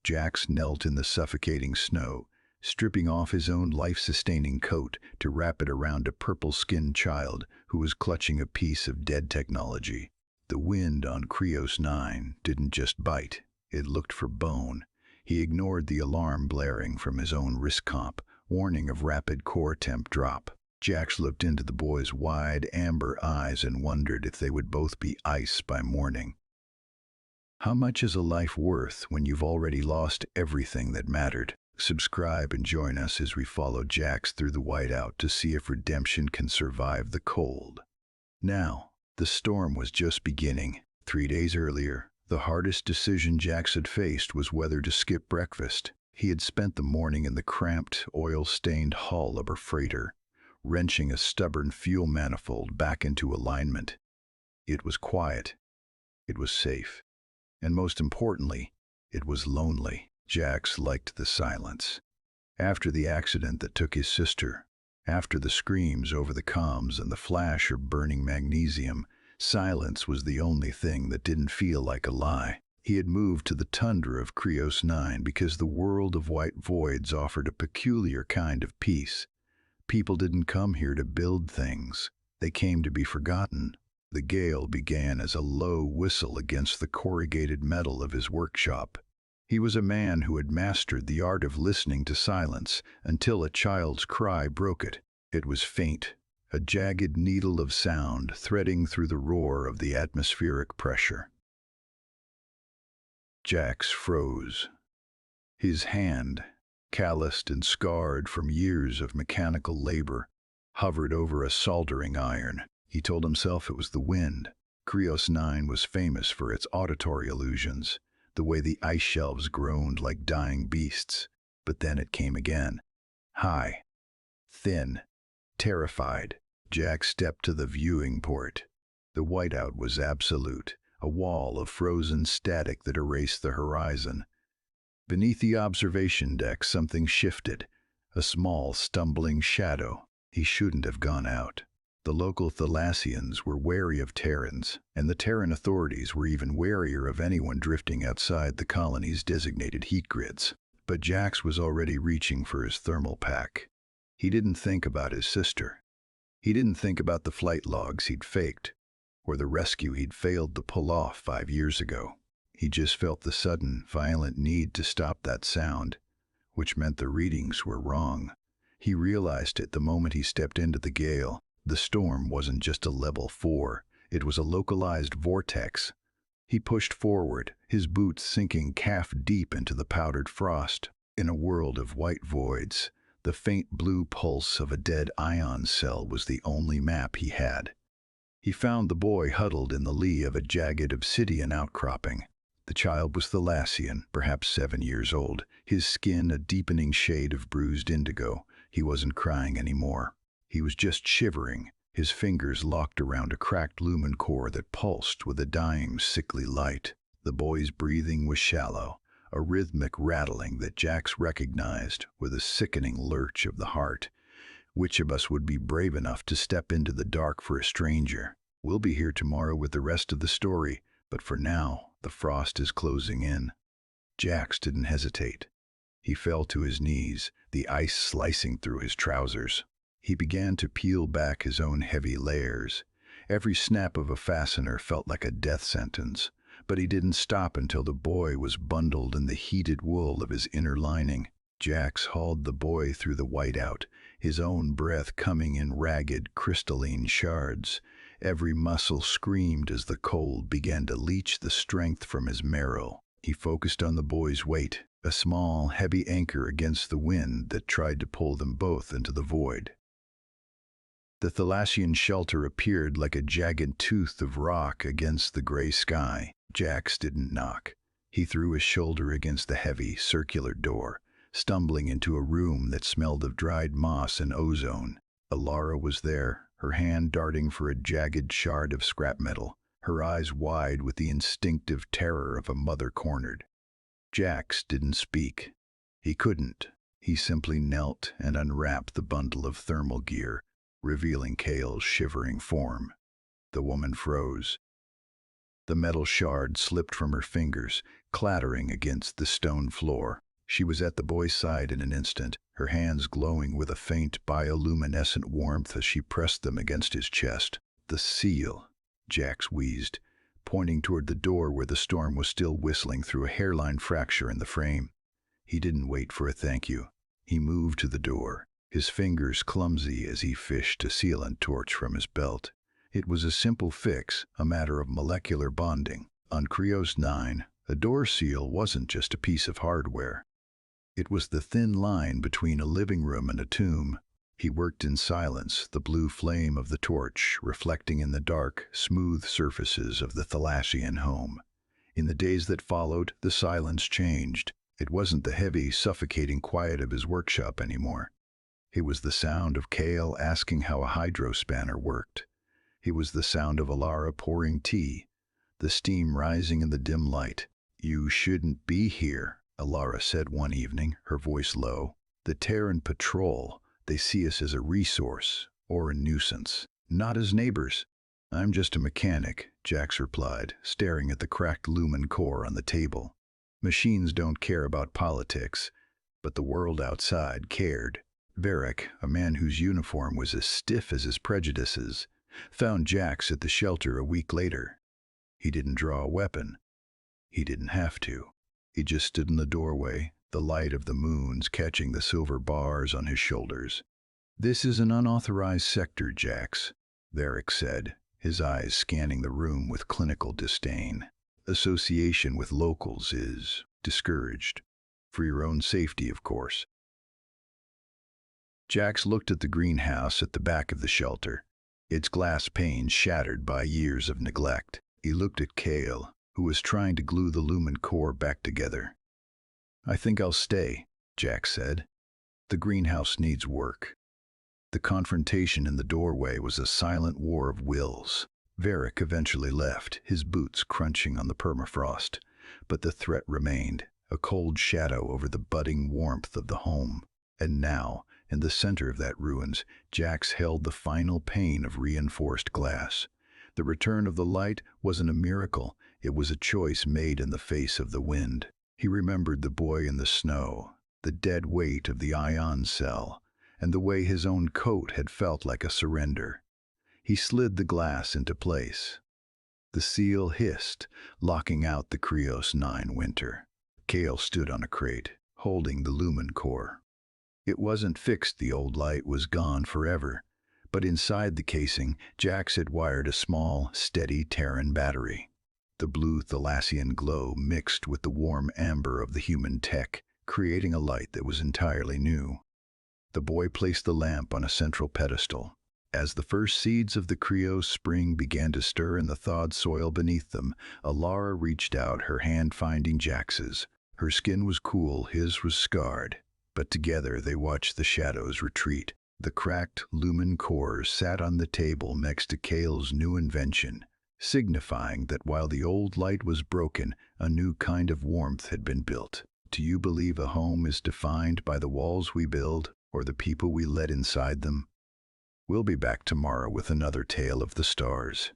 Jax knelt in the suffocating snow, stripping off his own life-sustaining coat to wrap it around a purple-skinned child who was clutching a piece of dead technology. The wind on Krios 9 didn't just bite, it looked for bone. He ignored the alarm blaring from his own wrist comp, warning of rapid core temp drop. Jax looked into the boy's wide, amber eyes and wondered if they would both be ice by morning. How much is a life worth when you've already lost everything that mattered? Subscribe and join us as we follow Jax through the whiteout to see if redemption can survive the cold. Now, the storm was just beginning. 3 days earlier, the hardest decision Jax had faced was whether to skip breakfast. He had spent the morning in the cramped, oil-stained hull of a freighter, wrenching a stubborn fuel manifold back into alignment. It was quiet. It was safe. And most importantly, it was lonely. Jax liked the silence. After the accident that took his sister, after the screams over the comms and the flash of burning magnesium, silence was the only thing that didn't feel like a lie. He had moved to the tundra of Krios 9 because the world of white voids offered a peculiar kind of peace. People didn't come here to build things. They came to be forgotten. The gale began as a low whistle against the corrugated metal of his workshop. He was a man who had mastered the art of listening to silence until a child's cry broke it. It was faint, a jagged needle of sound threading through the roar of the atmospheric pressure. Jax froze. His hand, calloused and scarred from years of mechanical labor, hovered over a soldering iron. He told himself it was the wind. Krios 9 was famous for its auditory illusions, the way the ice shelves groaned like dying beasts. But then it came again. High, thin, terrified. Jax stepped to the viewing port. The whiteout was absolute, a wall of frozen static that erased the horizon. Beneath the observation deck, something shifted, a small, stumbling shadow. He shouldn't have gone out. The local Thalassians were wary of Terrans, and the Terran authorities were even warier of anyone drifting outside the colony's designated heat grids. But Jax was already reaching for his thermal pack. He didn't think about his sister. He didn't think about the flight logs he'd faked, or the rescue he'd failed to pull off 5 years ago. He just felt the sudden, violent need to stop that sound, which meant the readings were wrong. He realized it the moment he stepped into the gale. The storm wasn't just a level 4, it was a localized vortex. He pushed forward, his boots sinking calf-deep into the powdered frost. In a world of white voids, the faint blue pulse of a dead ion cell was the only map he had. He found the boy huddled in the lee of a jagged obsidian outcropping. The child was Thalassian, perhaps 7 years old, his skin a deepening shade of bruised indigo. He wasn't crying anymore. He was just shivering, his fingers locked around a cracked lumen core that pulsed with a dying, sickly light. The boy's breathing was shallow, a rhythmic rattling that Jax recognized with a sickening lurch of the heart. Which of us would be brave enough to step into the dark for a stranger? We'll be here tomorrow with the rest of the story, but for now, the frost is closing in. Jax didn't hesitate. He fell to his knees, the ice slicing through his trousers. He began to peel back his own heavy layers. Every snap of a fastener felt like a death sentence, but he didn't stop until the boy was bundled in the heated wool of his inner lining. Jax hauled the boy through the whiteout, his own breath coming in ragged, crystalline shards. Every muscle screamed as the cold began to leach the strength from his marrow. He focused on the boy's weight, a small, heavy anchor against the wind that tried to pull them both into the void. The Thalassian shelter appeared like a jagged tooth of rock against the gray sky. Jax didn't knock. He threw his shoulder against the heavy, circular door, stumbling into a room that smelled of dried moss and ozone. Alara was there, her hand darting for a jagged shard of scrap metal, her eyes wide with the instinctive terror of a mother cornered. Jax didn't speak. He couldn't. He simply knelt and unwrapped the bundle of thermal gear, revealing Kale's shivering form. The woman froze. The metal shard slipped from her fingers, clattering against the stone floor. She was at the boy's side in an instant, her hands glowing with a faint bioluminescent warmth as she pressed them against his chest. "The seal," Jax wheezed, pointing toward the door where the storm was still whistling through a hairline fracture in the frame. He didn't wait for a thank you. He moved to the door, his fingers clumsy as he fished a sealant torch from his belt. It was a simple fix, a matter of molecular bonding. On Krios 9, a door seal wasn't just a piece of hardware. It was the thin line between a living room and a tomb. He worked in silence, the blue flame of the torch reflecting in the dark, smooth surfaces of the Thalassian home. In the days that followed, the silence changed. It wasn't the heavy, suffocating quiet of his workshop anymore. It was the sound of Kale asking how a hydrospanner worked. It was the sound of Alara pouring tea, the steam rising in the dim light. "You shouldn't be here," Alara said one evening, her voice low. "The Terran patrol, they see us as a resource or a nuisance, not as neighbors." "I'm just a mechanic," Jax replied, staring at the cracked lumen core on the table. "Machines don't care about politics, but the world outside cared." Varric, a man whose uniform was as stiff as his prejudices, found Jax at the shelter a week later. He didn't draw a weapon. He didn't have to. He just stood in the doorway, the light of the moons catching the silver bars on his shoulders. "This is an unauthorized sector, Jax," Varric said, his eyes scanning the room with clinical disdain. "Association with locals is discouraged. For your own safety, of course." Jax looked at the greenhouse at the back of the shelter, its glass panes shattered by years of neglect. He looked at Kale, who was trying to glue the lumen core back together. "I think I'll stay," Jax said. "The greenhouse needs work." The confrontation in the doorway was a silent war of wills. Varric eventually left, his boots crunching on the permafrost, but the threat remained, a cold shadow over the budding warmth of the home. And now, in the center of that ruins, Jax held the final pane of reinforced glass. The return of the light wasn't a miracle, it was a choice made in the face of the wind. He remembered the boy in the snow, the dead weight of the ion cell, and the way his own coat had felt like a surrender. He slid the glass into place. The seal hissed, locking out the Krios 9 winter. Kale stood on a crate, holding the lumen core. It wasn't fixed, the old light was gone forever, but inside the casing, Jax had wired a small, steady Terran battery. The blue Thalassian glow mixed with the warm amber of the human tech, creating a light that was entirely new. The boy placed the lamp on a central pedestal. As the first seeds of the Krios spring began to stir in the thawed soil beneath them, Alara reached out, her hand finding Jax's. Her skin was cool, his was scarred. But together they watched the shadows retreat. The cracked lumen cores sat on the table next to Kale's new invention, signifying that while the old light was broken, a new kind of warmth had been built. "Do you believe a home is defined by the walls we build, or the people we let inside them?" We'll be back tomorrow with another tale of the stars.